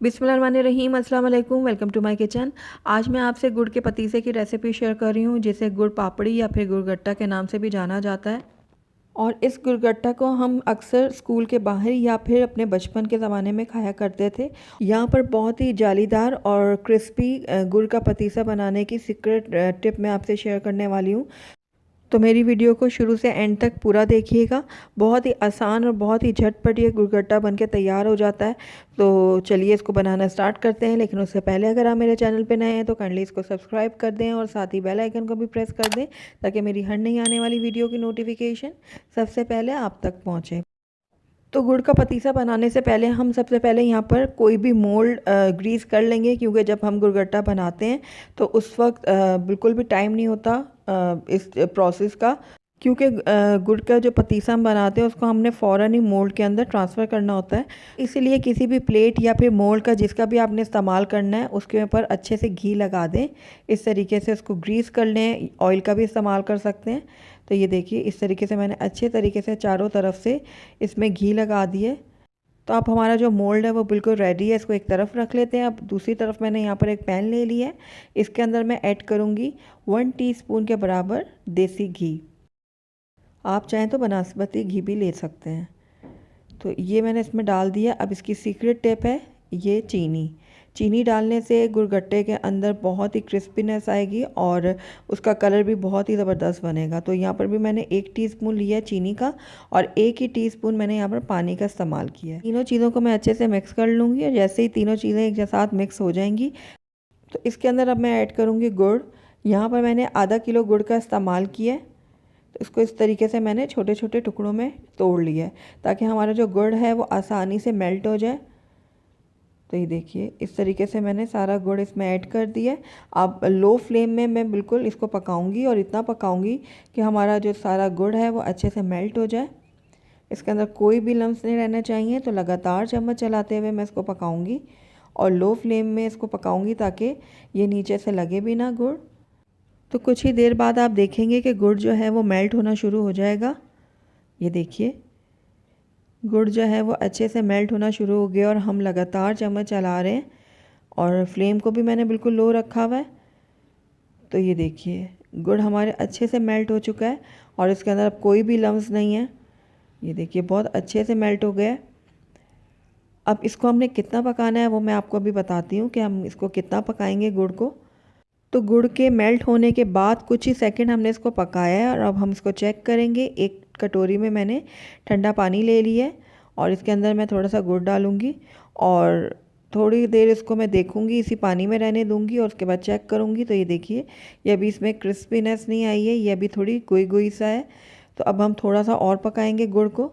बिस्मिल्लाहिर्रहमानिर्रहीम, अस्सलाम वालेकुम। Welcome to my kitchen. आज मैं आपसे गुड़ के पतीसे की रेसिपी शेयर कर रही हूँ, जिसे गुड़ पापड़ी या फिर गुड़गट्टा के नाम से भी जाना जाता है। और इस गुड़गट्टा को हम अक्सर स्कूल के बाहर या फिर अपने बचपन के ज़माने में खाया करते थे। यहाँ पर बहुत ही जालीदार और क्रिस्पी गुड़ का पतीसा बनाने की सीक्रेट टिप मैं आपसे शेयर करने वाली हूँ। तो मेरी वीडियो को शुरू से एंड तक पूरा देखिएगा। बहुत ही आसान और बहुत ही झटपट ये गुड़गट्टा बनके तैयार हो जाता है। तो चलिए इसको बनाना स्टार्ट करते हैं। लेकिन उससे पहले अगर आप मेरे चैनल पे नए हैं तो काइंडली इसको सब्सक्राइब कर दें और साथ ही बेल आइकन को भी प्रेस कर दें, ताकि मेरी हर नई आने वाली वीडियो की नोटिफिकेशन सबसे पहले आप तक पहुँचे। तो गुड़ का पतीसा बनाने से पहले हम सबसे पहले यहाँ पर कोई भी मोल्ड ग्रीस कर लेंगे, क्योंकि जब हम गुड़गट्टा बनाते हैं तो उस वक्त बिल्कुल भी टाइम नहीं होता इस प्रोसेस का। क्योंकि गुड़ का जो पतीसा हम बनाते हैं उसको हमने फ़ौरन ही मोल्ड के अंदर ट्रांसफ़र करना होता है। इसीलिए किसी भी प्लेट या फिर मोल्ड का जिसका भी आपने इस्तेमाल करना है उसके ऊपर अच्छे से घी लगा दें। इस तरीके से उसको ग्रीस कर लें। ऑयल का भी इस्तेमाल कर सकते हैं। तो ये देखिए, इस तरीके से मैंने अच्छे तरीके से चारों तरफ से इसमें घी लगा दिए। तो अब हमारा जो मोल्ड है वो बिल्कुल रेडी है। इसको एक तरफ रख लेते हैं। अब दूसरी तरफ मैंने यहाँ पर एक पैन ले लिया है। इसके अंदर मैं ऐड करूँगी 1 टीस्पून के बराबर देसी घी। आप चाहें तो बनास्पति घी भी ले सकते हैं। तो ये मैंने इसमें डाल दिया। अब इसकी सीक्रेट टिप है ये चीनी। चीनी डालने से गुड़गट्टे के अंदर बहुत ही क्रिस्पीनेस आएगी और उसका कलर भी बहुत ही ज़बरदस्त बनेगा। तो यहाँ पर भी मैंने 1 टीस्पून लिया है चीनी का और 1 ही टीस्पून मैंने यहाँ पर पानी का इस्तेमाल किया है। तीनों चीज़ों को मैं अच्छे से मिक्स कर लूँगी और जैसे ही तीनों चीज़ें एक साथ मिक्स हो जाएंगी तो इसके अंदर अब मैं ऐड करूँगी गुड़। यहाँ पर मैंने आधा किलो गुड़ का इस्तेमाल किया है। तो इसको इस तरीके से मैंने छोटे छोटे टुकड़ों में तोड़ लिया है, ताकि हमारा जो गुड़ है वो आसानी से मेल्ट हो जाए। तो ये देखिए, इस तरीके से मैंने सारा गुड़ इसमें ऐड कर दिया है। अब लो फ्लेम में मैं बिल्कुल इसको पकाऊंगी और इतना पकाऊंगी कि हमारा जो सारा गुड़ है वो अच्छे से मेल्ट हो जाए। इसके अंदर कोई भी लम्स नहीं रहने चाहिए। तो लगातार चम्मच चलाते हुए मैं इसको पकाऊंगी और लो फ्लेम में इसको पकाऊंगी, ताकि ये नीचे से लगे भी ना गुड़। तो कुछ ही देर बाद आप देखेंगे कि गुड़ जो है वो मेल्ट होना शुरू हो जाएगा। ये देखिए, गुड़ जो है वो अच्छे से मेल्ट होना शुरू हो गया और हम लगातार चम्मच चला रहे हैं और फ्लेम को भी मैंने बिल्कुल लो रखा हुआ है। तो ये देखिए, गुड़ हमारे अच्छे से मेल्ट हो चुका है और इसके अंदर अब कोई भी लम्स नहीं है। ये देखिए, बहुत अच्छे से मेल्ट हो गया है। अब इसको हमने कितना पकाना है वो मैं आपको अभी बताती हूँ कि हम इसको कितना पकाएंगे गुड़ को। तो गुड़ के मेल्ट होने के बाद कुछ ही सेकंड हमने इसको पकाया है और अब हम इसको चेक करेंगे। एक कटोरी में मैंने ठंडा पानी ले लिया है और इसके अंदर मैं थोड़ा सा गुड़ डालूँगी और थोड़ी देर इसको मैं देखूँगी, इसी पानी में रहने दूँगी और उसके बाद चेक करूँगी। तो ये देखिए, ये अभी इसमें क्रिस्पीनेस नहीं आई है, ये अभी थोड़ी गोई गोई सा है। तो अब हम थोड़ा सा और पकाएंगे गुड़ को।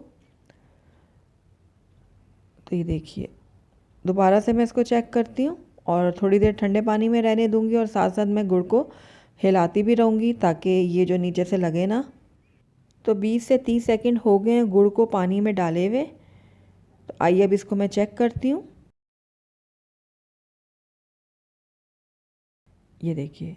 तो ये देखिए, दोबारा से मैं इसको चेक करती हूँ और थोड़ी देर ठंडे पानी में रहने दूंगी और साथ साथ मैं गुड़ को हिलाती भी रहूँगी, ताकि ये जो नीचे से लगे ना। तो 20 से 30 सेकंड हो गए हैं गुड़ को पानी में डाले हुए। तो आइए अब इसको मैं चेक करती हूँ। ये देखिए,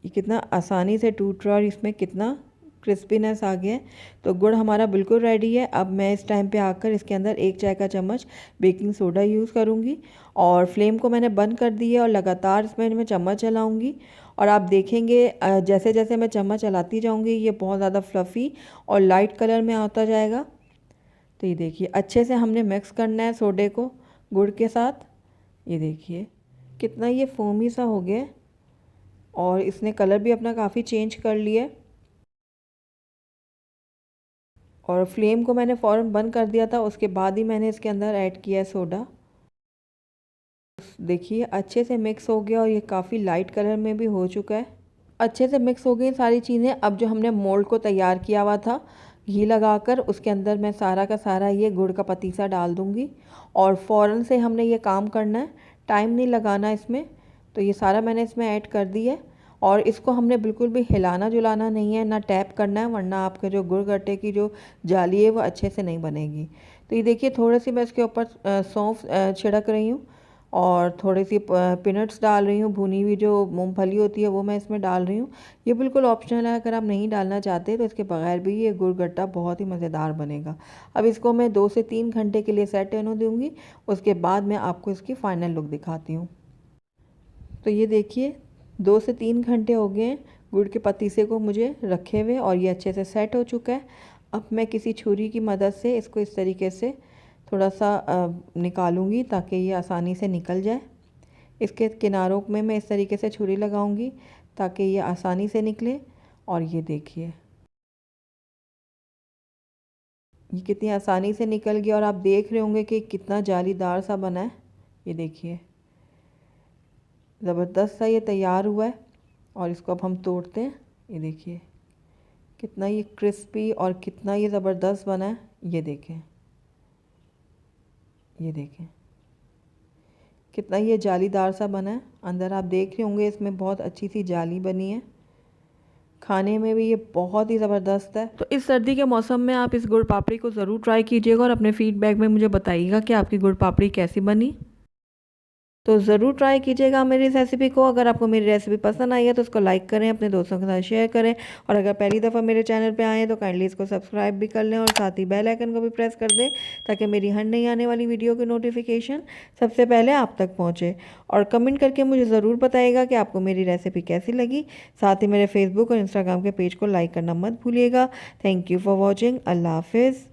ये कितना आसानी से टूट रहा है और इसमें कितना क्रिस्पीनेस आ गया है। तो गुड़ हमारा बिल्कुल रेडी है। अब मैं इस टाइम पे आकर इसके अंदर 1 चाय का चम्मच बेकिंग सोडा यूज़ करूँगी और फ्लेम को मैंने बंद कर दिया और लगातार इसमें मैं चम्मच चलाऊँगी। और आप देखेंगे जैसे जैसे मैं चम्मच चलाती जाऊँगी ये बहुत ज़्यादा फ्लफ़ी और लाइट कलर में आता जाएगा। तो ये देखिए, अच्छे से हमने मिक्स करना है सोडे को गुड़ के साथ। ये देखिए, कितना ये फोमी सा हो गया और इसने कलर भी अपना काफ़ी चेंज कर लिया। और फ्लेम को मैंने फ़ौरन बंद कर दिया था, उसके बाद ही मैंने इसके अंदर ऐड किया है सोडा। देखिए, अच्छे से मिक्स हो गया और ये काफ़ी लाइट कलर में भी हो चुका है। अच्छे से मिक्स हो गई सारी चीज़ें। अब जो हमने मोल्ड को तैयार किया हुआ था घी लगाकर, उसके अंदर मैं सारा का सारा ये गुड़ का पतीसा डाल दूँगी और फ़ौरन से हमने ये काम करना है, टाइम नहीं लगाना इसमें। तो ये सारा मैंने इसमें ऐड कर दिया है और इसको हमने बिल्कुल भी हिलाना जुलाना नहीं है, ना टैप करना है, वरना आपके जो गुड़ गट्टे की जो जाली है वो अच्छे से नहीं बनेगी। तो ये देखिए, थोड़ी सी मैं इसके ऊपर सौंफ छिड़क रही हूँ और थोड़ी सी पीनट्स डाल रही हूँ, भुनी हुई जो मूंगफली होती है वो मैं इसमें डाल रही हूँ। ये बिल्कुल ऑप्शनल है, अगर आप नहीं डालना चाहते तो इसके बगैर भी ये गुड़ गट्टा बहुत ही मज़ेदार बनेगा। अब इसको मैं 2 से 3 घंटे के लिए सेट होने दूँगी, उसके बाद मैं आपको इसकी फ़ाइनल लुक दिखाती हूँ। तो ये देखिए 2 से 3 घंटे हो गए हैं गुड़ के पतीसे को मुझे रखे हुए और ये अच्छे से सेट हो चुका है। अब मैं किसी छुरी की मदद से इसको इस तरीके से थोड़ा सा निकालूंगी ताकि ये आसानी से निकल जाए। इसके किनारों में मैं इस तरीके से छुरी लगाऊंगी ताकि ये आसानी से निकले। और ये देखिए ये कितनी आसानी से निकल गया और आप देख रहे होंगे कि कितना जालीदार सा बना है। ये देखिए ज़बरदस्त सा ये तैयार हुआ है और इसको अब हम तोड़ते हैं। ये देखिए कितना ये क्रिस्पी और कितना ये ज़बरदस्त बना है। ये देखें, ये देखें कितना ये जालीदार सा बना है। अंदर आप देख रहे होंगे इसमें बहुत अच्छी सी जाली बनी है। खाने में भी ये बहुत ही ज़बरदस्त है। तो इस सर्दी के मौसम में आप इस गुड़ पापड़ी को ज़रूर ट्राई कीजिएगा और अपने फीडबैक में मुझे बताइएगा कि आपकी गुड़ पापड़ी कैसी बनी। तो ज़रूर ट्राई कीजिएगा मेरी इस रेसिपी को। अगर आपको मेरी रेसिपी पसंद आई है तो उसको लाइक करें, अपने दोस्तों के साथ शेयर करें और अगर पहली दफ़ा मेरे चैनल पे आए हैं तो काइंडली इसको सब्सक्राइब भी कर लें और साथ ही बेल आइकन को भी प्रेस कर दें ताकि मेरी हर नई आने वाली वीडियो की नोटिफिकेशन सबसे पहले आप तक पहुँचे। और कमेंट करके मुझे ज़रूर बताइएगा कि आपको मेरी रेसिपी कैसी लगी। साथ ही मेरे फेसबुक और इंस्टाग्राम के पेज को लाइक करना मत भूलिएगा। Thank you for watching. अल्लाह हाफिज़।